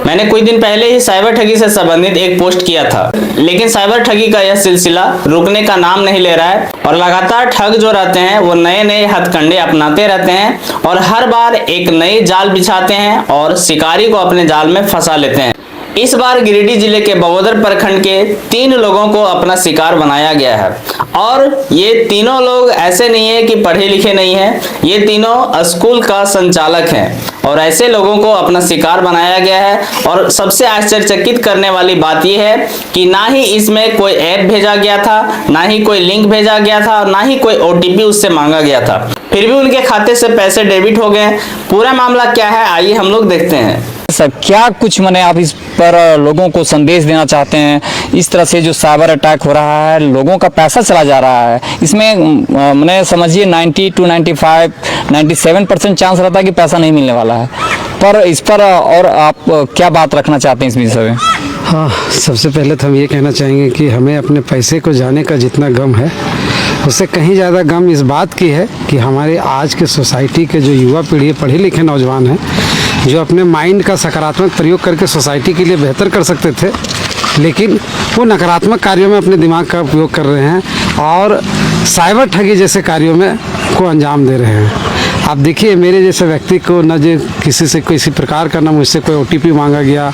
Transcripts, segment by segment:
मैंने कुछ दिन पहले ही साइबर ठगी से संबंधित एक पोस्ट किया था, लेकिन साइबर ठगी का यह सिलसिला रुकने का नाम नहीं ले रहा है और लगातार ठग जो रहते हैं वो नए नए हथकंडे अपनाते रहते हैं और हर बार एक नई जाल बिछाते हैं और शिकारी को अपने जाल में फंसा लेते हैं। इस बार गिरिडीह जिले के बगोदर प्रखंड के 3 लोगों को अपना शिकार बनाया गया है और ये तीनों लोग ऐसे नहीं है कि पढ़े लिखे नहीं हैं, ये तीनों स्कूल का संचालक हैं और ऐसे लोगों को अपना शिकार बनाया गया है। और सबसे आश्चर्यचकित करने वाली बात यह है कि ना ही इसमें कोई ऐप भेजा गया था, ना ही कोई लिंक भेजा गया था और ना ही कोई OTP उससे मांगा गया था, फिर भी उनके खाते से पैसे डेबिट हो गए। पूरा मामला क्या है आइए हम लोग देखते हैं। सर क्या कुछ मैंने आप इस पर लोगों को संदेश देना चाहते हैं? इस तरह से जो साइबर अटैक हो रहा है, लोगों का पैसा चला जा रहा है, इसमें मैंने समझिए 90 to 95, 97% चांस रहता है कि पैसा नहीं मिलने वाला है, पर इस पर और आप क्या बात रखना चाहते हैं इस विषय में? हाँ, सबसे पहले तो हम ये कहना चाहेंगे कि हमें अपने पैसे को जाने का जितना गम है उससे कहीं ज़्यादा गम इस बात की है कि हमारे आज के सोसाइटी के जो युवा पीढ़ी पढ़े लिखे नौजवान हैं, जो अपने माइंड का सकारात्मक प्रयोग करके सोसाइटी के लिए बेहतर कर सकते थे, लेकिन वो नकारात्मक कार्यों में अपने दिमाग का उपयोग कर रहे हैं और साइबर ठगी जैसे कार्यों में को अंजाम दे रहे हैं। आप देखिए, मेरे जैसे व्यक्ति को न जो किसी से किसी प्रकार का ना मुझसे कोई OTP मांगा गया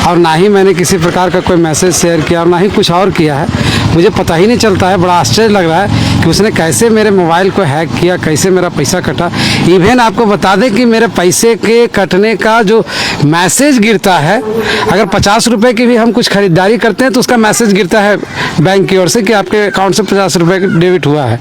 और ना ही मैंने किसी प्रकार का कोई मैसेज शेयर किया और ना ही कुछ और किया है। मुझे पता ही नहीं चलता है, बड़ा आश्चर्य लग रहा है कि उसने कैसे मेरे मोबाइल को हैक किया, कैसे मेरा पैसा कटा। इवन आपको बता दें कि मेरे पैसे के कटने का जो मैसेज गिरता है, अगर 50 रुपये की भी हम कुछ खरीदारी करते हैं तो उसका मैसेज गिरता है बैंक की ओर से कि आपके अकाउंट से 50 रुपये डेबिट हुआ है,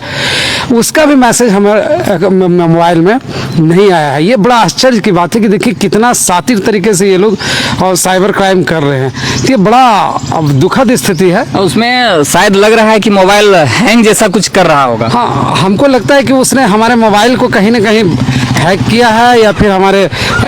उसका भी मैसेज हमारे मोबाइल में नहीं आया है। ये बड़ा आश्चर्य की बात है कि देखिए कितना शातिर तरीके से ये लोग और साइबर क्राइम कर रहे हैं। ये बड़ा दुखद स्थिति है। उसमें शायद लग रहा है कि मोबाइल हैंग जैसा कुछ कर रहा होगा। हाँ, हमको लगता है कि उसने हमारे मोबाइल को कहीं ना कहीं हैक किया है या फिर हमारे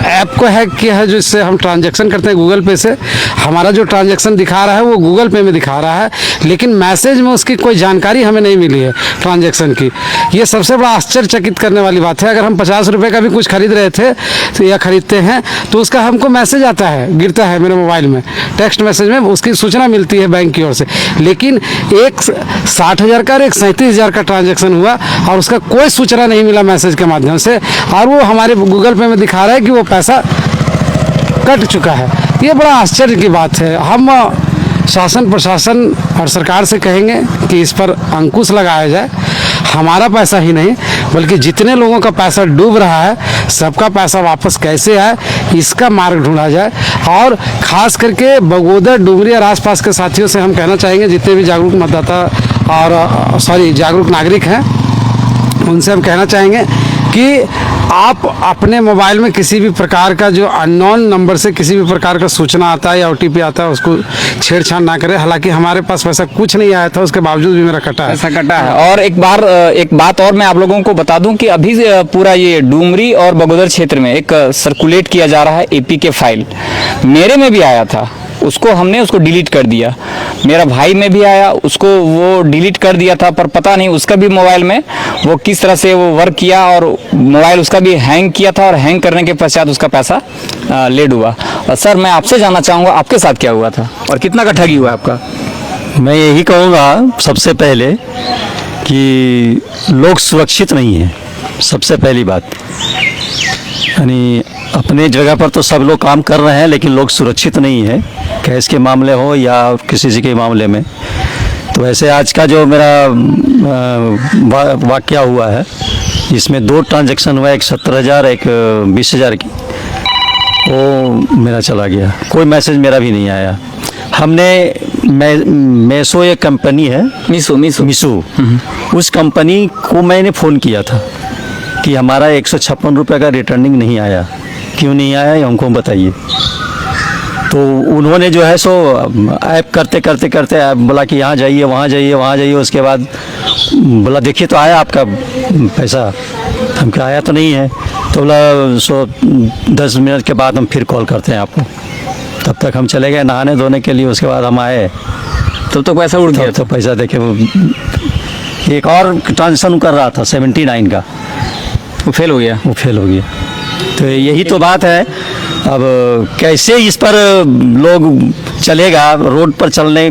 ऐप को हैक किया है, जिससे हम ट्रांजैक्शन करते हैं गूगल पे से। हमारा जो ट्रांजैक्शन दिखा रहा है वो गूगल पे में दिखा रहा है, लेकिन मैसेज में उसकी कोई जानकारी हमें नहीं मिली है ट्रांजैक्शन की। ये सबसे बड़ा आश्चर्यचकित करने वाली बात है। अगर हम 50 रुपये का भी कुछ खरीद रहे थे तो या खरीदते हैं तो उसका हमको मैसेज आता है, गिरता है मेरे मोबाइल में, टेक्स्ट मैसेज में उसकी सूचना मिलती है बैंक की ओर से। लेकिन एक 60,000 का और एक 37,000 का ट्रांजैक्शन हुआ और उसका कोई सूचना नहीं मिला मैसेज के माध्यम से, और वो हमारे गूगल पे में दिखा रहा है कि वो पैसा कट चुका है। ये बड़ा आश्चर्य की बात है। हम शासन प्रशासन और सरकार से कहेंगे कि इस पर अंकुश लगाया जाए। हमारा पैसा ही नहीं बल्कि जितने लोगों का पैसा डूब रहा है, सबका पैसा वापस कैसे आए इसका मार्ग ढूंढा जाए। और ख़ास करके बगोदर, डुमरी और आसपास के साथियों से हम कहना चाहेंगे, जितने भी जागरूक मतदाता और जागरूक नागरिक हैं, उनसे हम कहना चाहेंगे कि आप अपने मोबाइल में किसी भी प्रकार का जो अननोन नंबर से किसी भी प्रकार का सूचना आता है या OTP आता है उसको छेड़छाड़ ना करें। हालांकि हमारे पास वैसा कुछ नहीं आया था, उसके बावजूद भी मेरा कटा है। ऐसा कटा है। और एक बात और मैं आप लोगों को बता दूं कि अभी पूरा ये डुमरी और बगोदर क्षेत्र में एक सर्कुलेट किया जा रहा है APK फाइल। मेरे में भी आया था, उसको डिलीट कर दिया। मेरा भाई में भी आया, उसको वो डिलीट कर दिया था, पर पता नहीं उसका भी मोबाइल में वो किस तरह से वो वर्क किया और मोबाइल उसका भी हैंग किया था और हैंग करने के पश्चात उसका पैसा ले डूबा। और सर मैं आपसे जानना चाहूँगा आपके साथ क्या हुआ था और कितना का ठगी हुआ आपका? मैं यही कहूँगा सबसे पहले कि लोग सुरक्षित नहीं हैं। सबसे पहली बात यानी अपने जगह पर तो सब लोग काम कर रहे हैं, लेकिन लोग सुरक्षित नहीं है, कैश के मामले हो या किसी चीज़ के मामले में। तो वैसे आज का जो मेरा वाक़या हुआ है, इसमें 2 ट्रांजैक्शन हुआ, एक 70,000 एक 20,000 की, वो मेरा चला गया। कोई मैसेज मेरा भी नहीं आया। हमने मेसो एक कंपनी है, मीशो, उस कंपनी को मैंने फ़ोन किया था कि हमारा 156 रुपये का रिटर्निंग नहीं आया, क्यों नहीं आया ये हमको बताइए। तो उन्होंने जो है सो ऐप करते बोला कि यहाँ जाइए वहाँ जाइए। उसके बाद बोला देखिए तो आया आपका पैसा, हम क्या आया तो नहीं है। तो बोला 10 मिनट के बाद हम फिर कॉल करते हैं आपको। तब तक हम चले गए नहाने धोने के लिए। उसके बाद हम आए, तब तक पैसा उड़ गया। तो पैसा देखे वो एक और ट्रांजेक्शन कर रहा था 79 का, वो फेल हो गया। तो यही तो बात है। अब कैसे इस पर लोग चलेगा, रोड पर चलने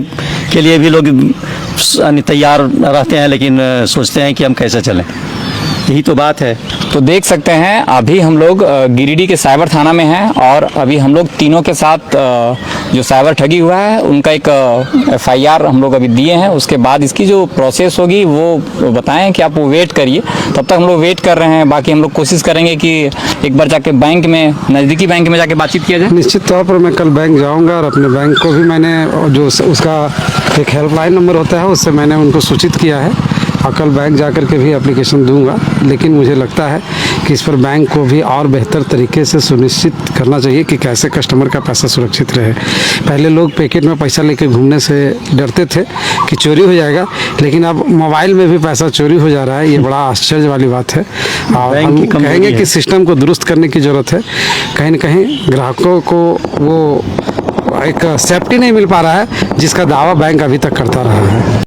के लिए भी लोग तैयार रहते हैं, लेकिन सोचते हैं कि हम कैसे चलें, यही तो बात है। तो देख सकते हैं अभी हम लोग गिरिडीह के साइबर थाना में हैं और अभी हम लोग तीनों के साथ जो साइबर ठगी हुआ है उनका एक FIR हम लोग अभी दिए हैं। उसके बाद इसकी जो प्रोसेस होगी वो बताएं कि आप वो वेट करिए। तब तक हम लोग वेट कर रहे हैं। बाकी हम लोग कोशिश करेंगे कि एक बार जाके बैंक में, नज़दीकी बैंक में जाके बातचीत किया जाए। निश्चित तौर पर मैं कल बैंक जाऊंगा और अपने बैंक को भी मैंने जो उसका एक हेल्पलाइन नंबर होता है उससे मैंने उनको सूचित किया है और कल बैंक जाकर के भी एप्लीकेशन दूंगा। लेकिन मुझे लगता है कि इस पर बैंक को भी और बेहतर तरीके से सुनिश्चित करना चाहिए कि कैसे कस्टमर का पैसा सुरक्षित रहे। पहले लोग पैकेट में पैसा लेकर घूमने से डरते थे कि चोरी हो जाएगा, लेकिन अब मोबाइल में भी पैसा चोरी हो जा रहा है। ये बड़ा आश्चर्य वाली बात है और हम कहेंगे कि सिस्टम को दुरुस्त करने की ज़रूरत है। कहीं न कहीं ग्राहकों को वो एक सेफ्टी नहीं मिल पा रहा है जिसका दावा बैंक अभी तक करता रहा है।